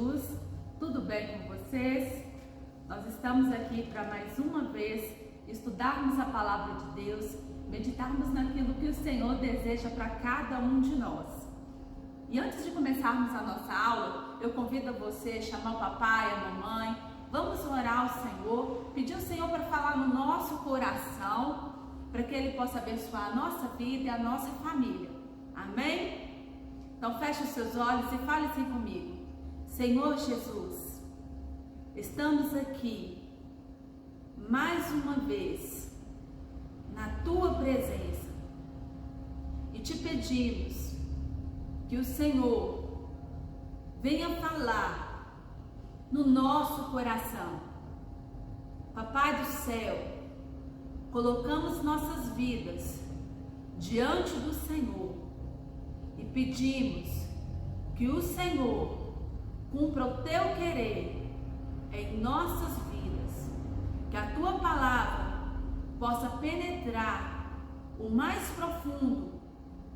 Jesus, tudo bem com vocês? Nós estamos aqui para mais uma vez estudarmos a palavra de Deus, meditarmos naquilo que o Senhor deseja para cada um de nós. E antes de começarmos a nossa aula, eu convido você a chamar o papai, a mamãe, vamos orar ao Senhor, pedir ao Senhor para falar no nosso coração, para que Ele possa abençoar a nossa vida e a nossa família. Amém? Então feche os seus olhos e fale assim comigo. Senhor Jesus, estamos aqui mais uma vez na Tua presença e te pedimos que o Senhor venha falar no nosso coração. Papai do céu, colocamos nossas vidas diante do Senhor e pedimos que o Senhor cumpra o Teu querer em nossas vidas, que a Tua palavra possa penetrar o mais profundo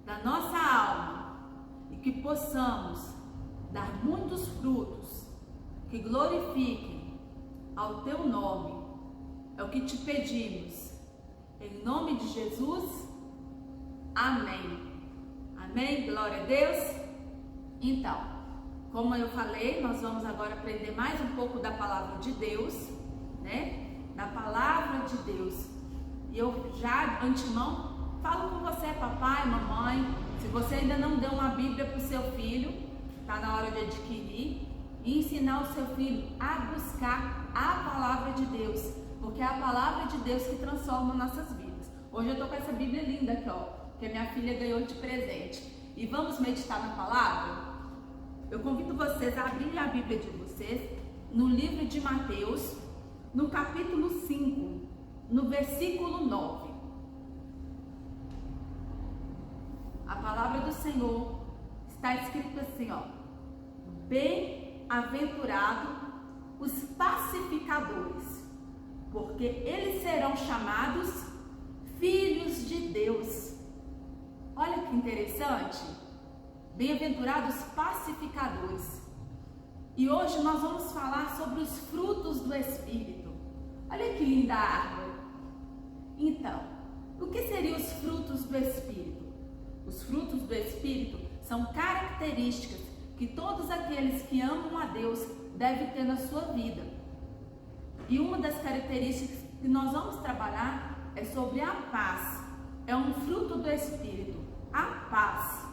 da nossa alma e que possamos dar muitos frutos que glorifiquem ao Teu nome. É o que te pedimos. Em nome de Jesus, amém. Amém? Glória a Deus. Então, como eu falei, nós vamos agora aprender mais um pouco da palavra de Deus, né? Da palavra de Deus. E eu já, de antemão, falo com você, papai, mamãe, se você ainda não deu uma Bíblia para o seu filho, está na hora de adquirir, e ensinar o seu filho a buscar a palavra de Deus, porque é a palavra de Deus que transforma nossas vidas. Hoje eu estou com essa Bíblia linda aqui, ó, que a minha filha ganhou de presente. E vamos meditar na palavra? Eu convido vocês a abrirem a Bíblia de vocês no livro de Mateus, no capítulo 5, no versículo 9. A palavra do Senhor está escrito assim, ó: bem-aventurado os pacificadores, porque eles serão chamados filhos de Deus. Olha que interessante. Bem-aventurados pacificadores. E hoje nós vamos falar sobre os frutos do Espírito. Olha que linda a árvore. Então, o que seriam os frutos do Espírito? Os frutos do Espírito são características que todos aqueles que amam a Deus devem ter na sua vida. E uma das características que nós vamos trabalhar é sobre a paz. É um fruto do Espírito, a paz.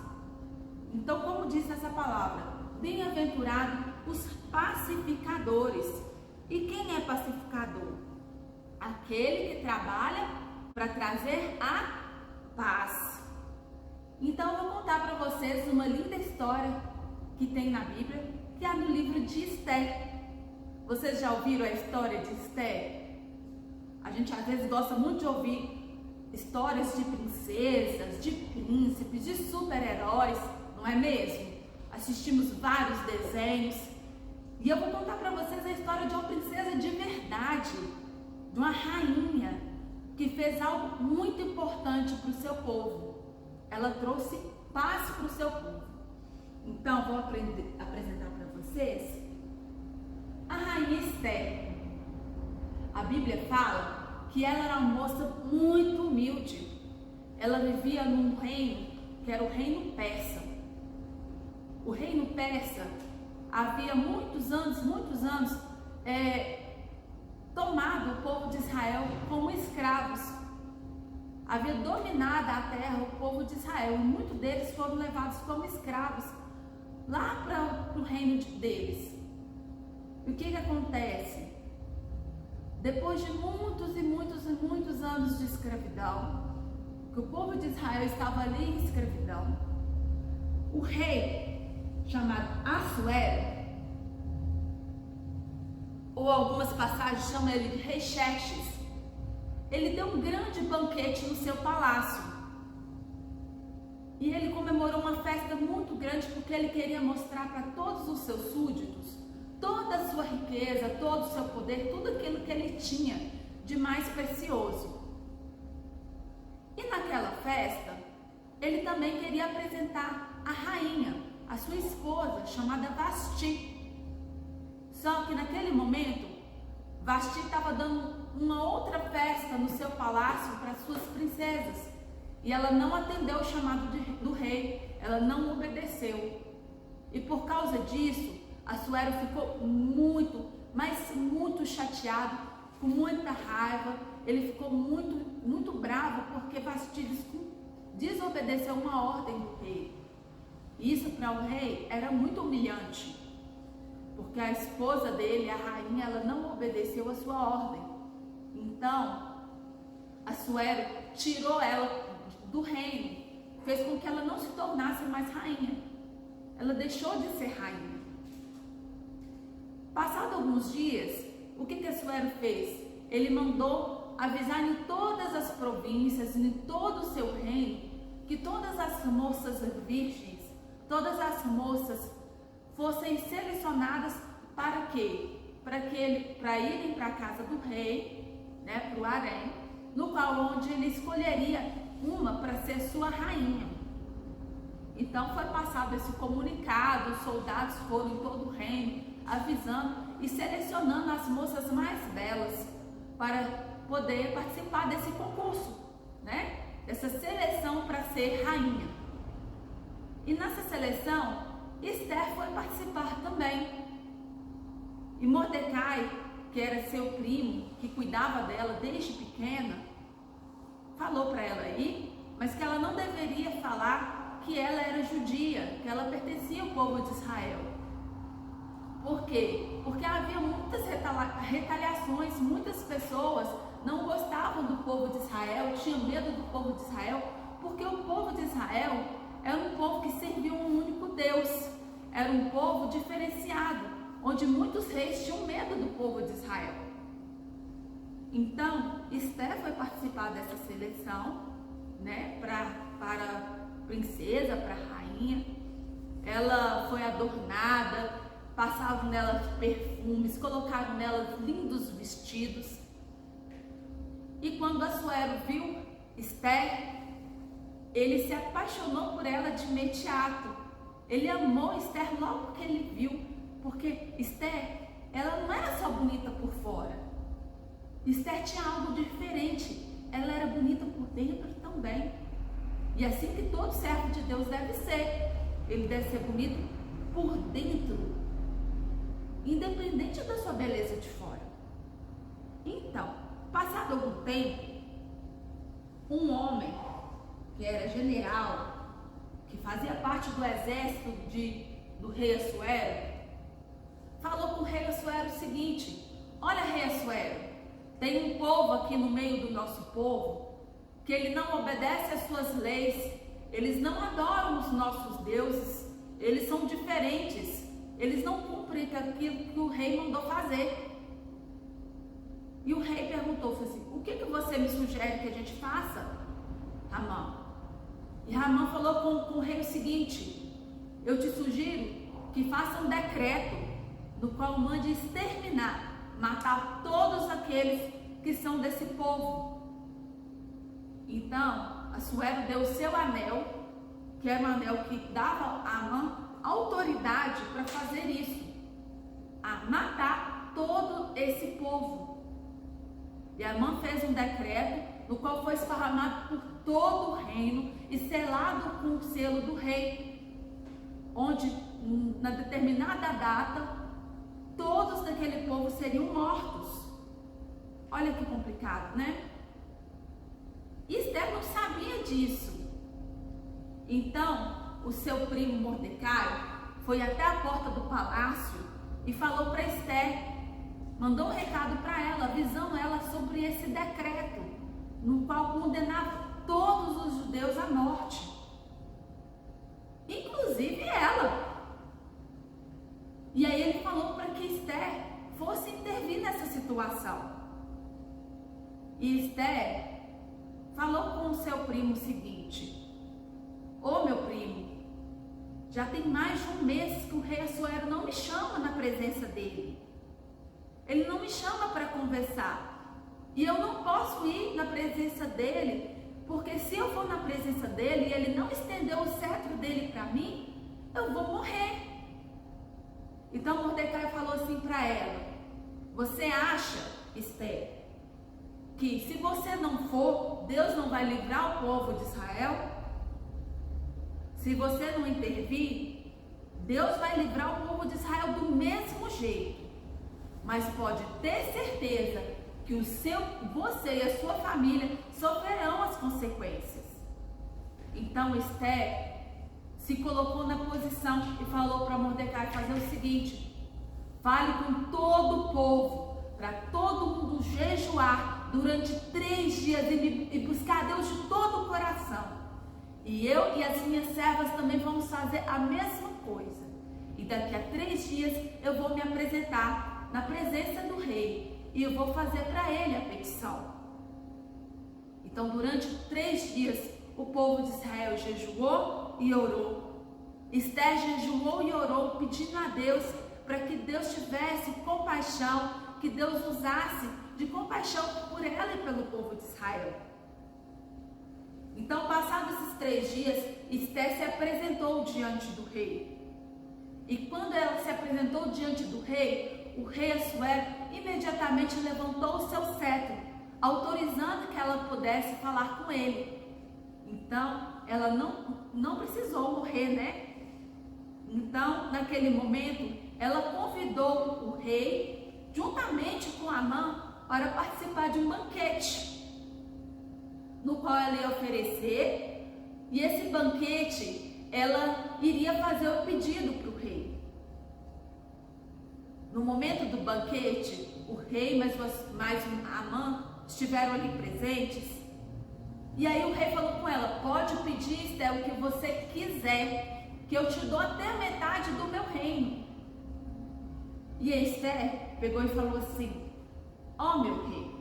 Então, como diz essa palavra, bem-aventurado os pacificadores. E quem é pacificador? Aquele que trabalha para trazer a paz. Então, eu vou contar para vocês uma linda história que tem na Bíblia, que é no livro de Esther. Vocês já ouviram a história de Esther? A gente às vezes gosta muito de ouvir histórias de princesas, de príncipes, de super-heróis, não é mesmo? Assistimos vários desenhos. E eu vou contar para vocês a história de uma princesa de verdade, de uma rainha que fez algo muito importante para o seu povo. Ela trouxe paz para o seu povo. Então, vou apresentar para vocês a rainha Esther. A Bíblia fala que ela era uma moça muito humilde. Ela vivia num reino que era o reino persa. O reino persa havia muitos anos, tomado o povo de Israel como escravos. Havia dominado a terra o povo de Israel, e muitos deles foram levados como escravos lá para o reino deles. E o que acontece? Depois de muitos anos de escravidão, que o povo de Israel estava ali em escravidão, o rei chamado Assuero, ou algumas passagens chamam ele de rei Xerxes, ele deu um grande banquete no seu palácio. E ele comemorou uma festa muito grande porque ele queria mostrar para todos os seus súditos toda a sua riqueza, todo o seu poder, tudo aquilo que ele tinha de mais precioso. E naquela festa, ele também queria apresentar a rainha, a sua esposa, chamada Vasti. Só que naquele momento, Vasti estava dando uma outra festa no seu palácio para suas princesas. E ela não atendeu o chamado do rei, ela não obedeceu. E por causa disso, Assuero ficou muito, mas muito chateado, com muita raiva. Ele ficou muito bravo porque Vasti desobedeceu uma ordem do rei. Isso para o rei era muito humilhante, porque a esposa dele, a rainha, ela não obedeceu a sua ordem. Então, Assuero tirou ela do reino, fez com que ela não se tornasse mais rainha. Ela deixou de ser rainha. Passados alguns dias, o que Assuero fez? Ele mandou avisar em todas as províncias, em todo o seu reino, que todas as moças virgens, todas as moças fossem selecionadas para quê? Para irem para a casa do rei, né, para o harém, no qual onde ele escolheria uma para ser sua rainha. Então foi passado esse comunicado, os soldados foram em todo o reino, avisando e selecionando as moças mais belas para poder participar desse concurso, né? Dessa seleção para ser rainha. E nessa seleção, Esther foi participar também. E Mordecai, que era seu primo, que cuidava dela desde pequena, falou para ela ir, mas que ela não deveria falar que ela era judia, que ela pertencia ao povo de Israel. Por quê? Porque havia muitas retaliações, muitas pessoas não gostavam do povo de Israel, tinham medo do povo de Israel, porque o povo de Israel era um povo que servia um único Deus, era um povo diferenciado, onde muitos reis tinham medo do povo de Israel. Então, Esther foi participar dessa seleção, né, para princesa, para rainha. Ela foi adornada, passavam nela perfumes, colocaram nela lindos vestidos. E quando Assuero viu Esther, ele se apaixonou por ela de imediato. Ele amou Esther logo que ele viu, porque Esther, ela não era só bonita por fora. Esther tinha algo diferente, ela era bonita por dentro também. E assim que todo servo de Deus deve ser, ele deve ser bonito por dentro, independente da sua beleza de fora. Então, passado algum tempo, um homem que era general, que fazia parte do exército do rei Assuero, falou com o rei Assuero o seguinte: olha, rei Assuero, tem um povo aqui no meio do nosso povo que ele não obedece às suas leis, eles não adoram os nossos deuses, eles são diferentes, eles não cumprem aquilo que o rei mandou fazer. E o rei perguntou assim: o que você me sugere que a gente faça, Ramã? E Ramã falou com o rei o seguinte: eu te sugiro que faça um decreto no qual mande exterminar, matar todos aqueles que são desse povo. Então, Assuero deu o seu anel, que era um anel que dava a Amã autoridade para fazer isso, a matar todo esse povo. E Amã fez um decreto, no qual foi esparramado por todo o reino e selado com o selo do rei, onde, na determinada data, todos daquele povo seriam mortos. Olha que complicado, né? Esther não sabia disso. Então, o seu primo Mordecai foi até a porta do palácio e falou para Esther, mandou um recado para ela, avisando ela sobre esse decreto, no qual condenava todos os judeus à morte, inclusive ela. E aí ele falou para que Esther fosse intervir nessa situação. E Esther falou com o seu primo o seguinte: ô meu primo, já tem mais de um mês que o rei Assuero não me chama na presença dele. Ele não me chama para conversar. E eu não posso ir na presença dele, porque se eu for na presença dele e ele não estender o cetro dele para mim, eu vou morrer. Então Mordecai falou assim para ela: você acha, Esther, que se você não for, Deus não vai livrar o povo de Israel? Se você não intervir, Deus vai livrar o povo de Israel do mesmo jeito. Mas pode ter certeza que você e a sua família sofrerão as consequências. Então Esther se colocou na posição e falou para Mordecai fazer o seguinte: fale com todo o povo, para todo mundo jejuar durante 3 dias e buscar a Deus de todo o coração. E eu e as minhas servas também vamos fazer a mesma coisa. E daqui a 3 dias eu vou me apresentar na presença do rei e eu vou fazer para ele a petição. Então, durante 3 dias, o povo de Israel jejuou e orou. Esther jejuou e orou, pedindo a Deus para que Deus tivesse compaixão, que Deus usasse de compaixão por ela e pelo povo de Israel. Então, passados esses 3 dias, Esther se apresentou diante do rei. E quando ela se apresentou diante do rei, o rei Assuero imediatamente levantou o seu cetro, autorizando que ela pudesse falar com ele. Então, ela não precisou morrer, né? Então, naquele momento, ela convidou o rei, juntamente com Amã, para participar de um banquete, no qual ela ia oferecer, e esse banquete, ela iria fazer o pedido para o rei. No momento do banquete, o rei mais Amã estiveram ali presentes. E aí o rei falou com ela: pode pedir, Esther, o que você quiser, que eu te dou até a metade do meu reino. E a Esther pegou e falou assim: ó meu rei,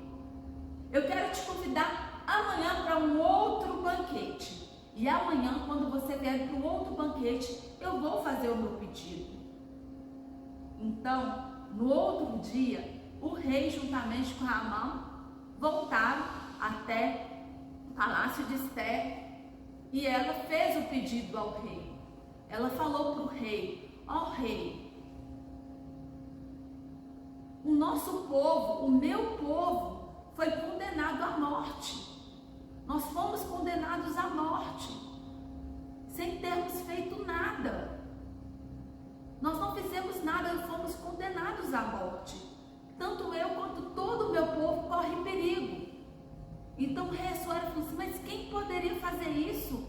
eu quero te convidar amanhã para um outro banquete. E amanhã, quando você vier para o outro banquete, eu vou fazer o meu pedido. Então, no outro dia, o rei, juntamente com Amã, voltaram até o palácio de Esther e ela fez o pedido ao rei. Ela falou para o rei: ó rei, o nosso povo, o meu povo, foi condenado à morte. Nós fomos condenados à morte, sem termos feito nada. Nós não fizemos nada e fomos condenados à morte. Tanto eu quanto todo o meu povo corre perigo. Então o rei Assuero falou assim: mas quem poderia fazer isso?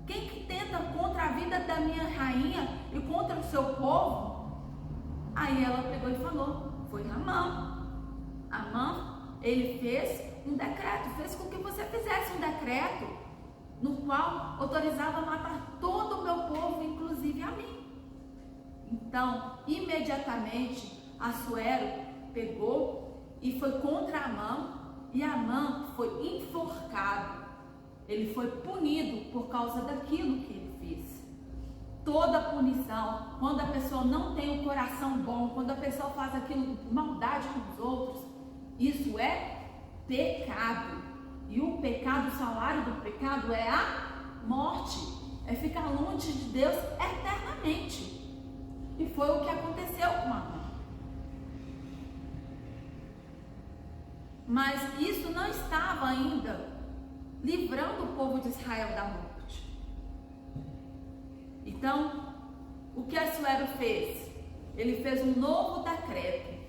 Quem que tenta contra a vida da minha rainha e contra o seu povo? Aí ela pegou e falou: foi Amã. Amã, ele fez um decreto, fez com que você fizesse um decreto no qual autorizava matar todo o meu povo, inclusive a mim. Então, imediatamente, Assuero pegou e foi contra Amã, e Amã foi enforcado. Ele foi punido por causa daquilo que ele fez. Toda punição, quando a pessoa não tem um coração bom, quando a pessoa faz aquilo de maldade com os outros, isso é pecado. E o pecado, o salário do pecado é a morte, é ficar longe de Deus eternamente. E foi o que aconteceu com Amã. Mas isso não estava ainda livrando o povo de Israel da morte. Então, o que Assuero fez? Ele fez um novo decreto,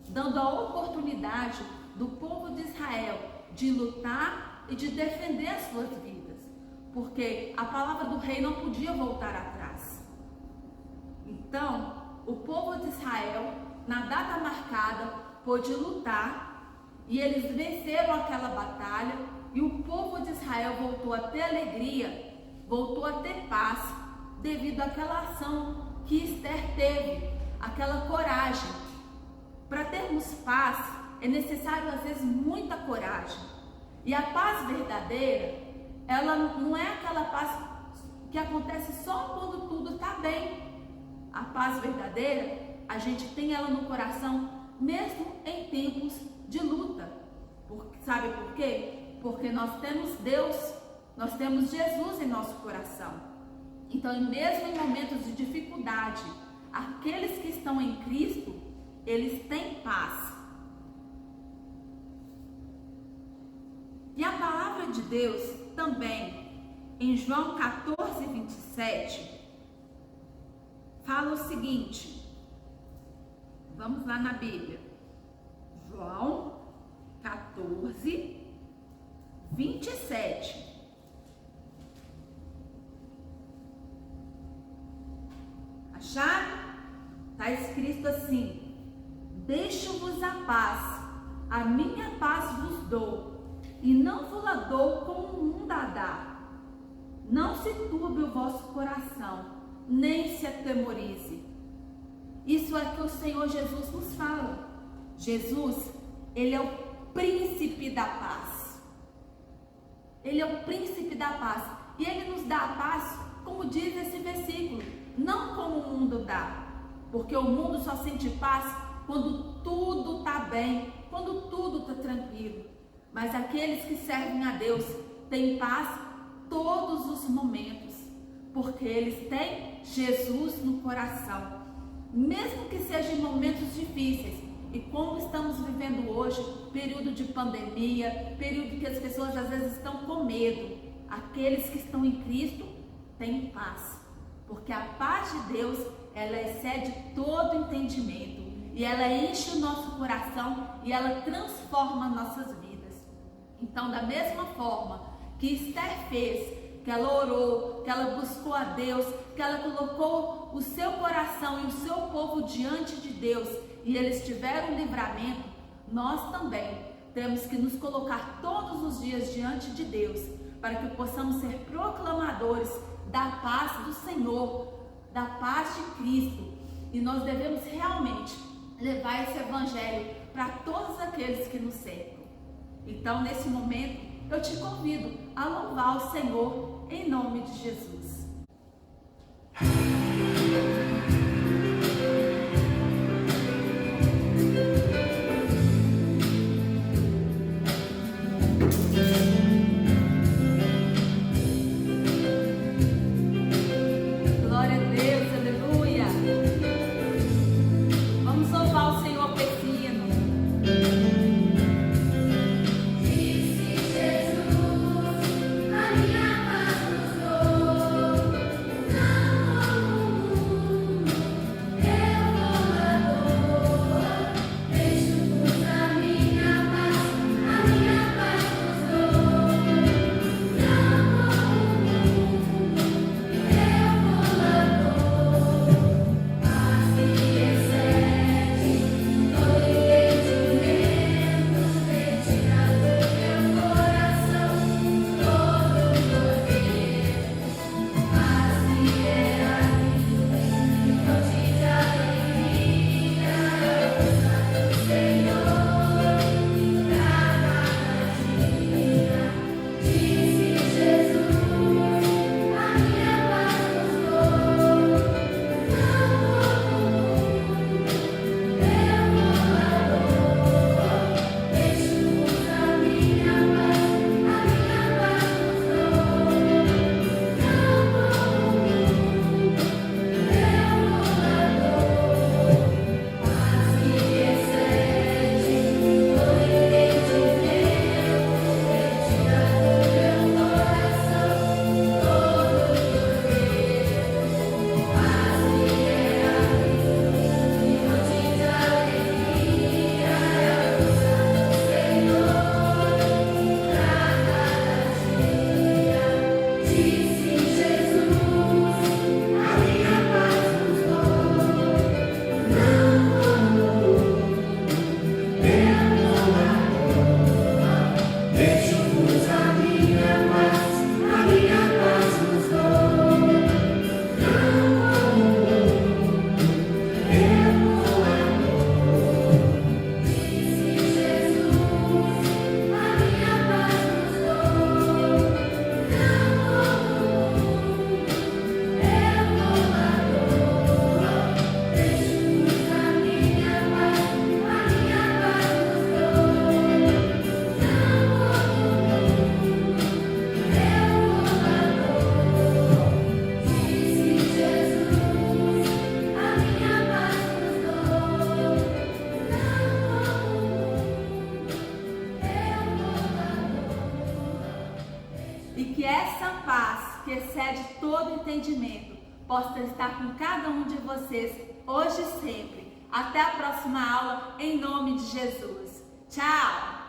dando a oportunidade do povo de Israel de lutar e de defender as suas vidas, porque a palavra do rei não podia voltar atrás. Então, o povo de Israel, na data marcada, pôde lutar, e eles venceram aquela batalha, e o povo de Israel voltou a ter alegria, voltou a ter paz, devido àquela ação que Esther teve, aquela coragem. Para termos paz, é necessário às vezes muita coragem. E a paz verdadeira, ela não é aquela paz que acontece só quando tudo está bem. A paz verdadeira, a gente tem ela no coração, mesmo em tempos de luta. Sabe por quê? Porque nós temos Deus, nós temos Jesus em nosso coração. Então, mesmo em momentos de dificuldade, aqueles que estão em Cristo, eles têm paz. E a palavra de Deus também, em João 14, 27, fala o seguinte. Vamos lá na Bíblia. João 14, 27. Acharam? Está escrito assim: deixo-vos a paz, a minha paz vos dou, e não vos a dou como o mundo a dá. Não se turbe o vosso coração, nem se atemorize. Isso é que o Senhor Jesus nos fala. Jesus, ele é o príncipe da paz. Ele é o príncipe da paz. E ele nos dá a paz, como diz esse versículo, não como o mundo dá. Porque o mundo só sente paz quando tudo está bem, quando tudo está tranquilo. Mas aqueles que servem a Deus têm paz todos os momentos, porque eles têm Jesus no coração. Mesmo que sejam momentos difíceis, e como estamos vivendo hoje, período de pandemia, período que as pessoas às vezes estão com medo, aqueles que estão em Cristo têm paz, porque a paz de Deus, ela excede todo entendimento, e ela enche o nosso coração, e ela transforma nossas vidas. Então, da mesma forma que Esther fez, que ela orou, que ela buscou a Deus, que ela colocou o seu coração e o seu povo diante de Deus, e eles tiveram um livramento, nós também temos que nos colocar todos os dias diante de Deus, para que possamos ser proclamadores da paz do Senhor, da paz de Cristo. E nós devemos realmente levar esse evangelho para todos aqueles que nos cercam. Então, nesse momento, eu te convido a louvar o Senhor em nome de Jesus. Glória a Deus, aleluia. Vamos louvar o Senhor com esse hino. Disse Jesus, a minha paz nos dou. E que essa paz, que excede todo entendimento, possa estar com cada um de vocês, hoje e sempre. Até a próxima aula, em nome de Jesus. Tchau!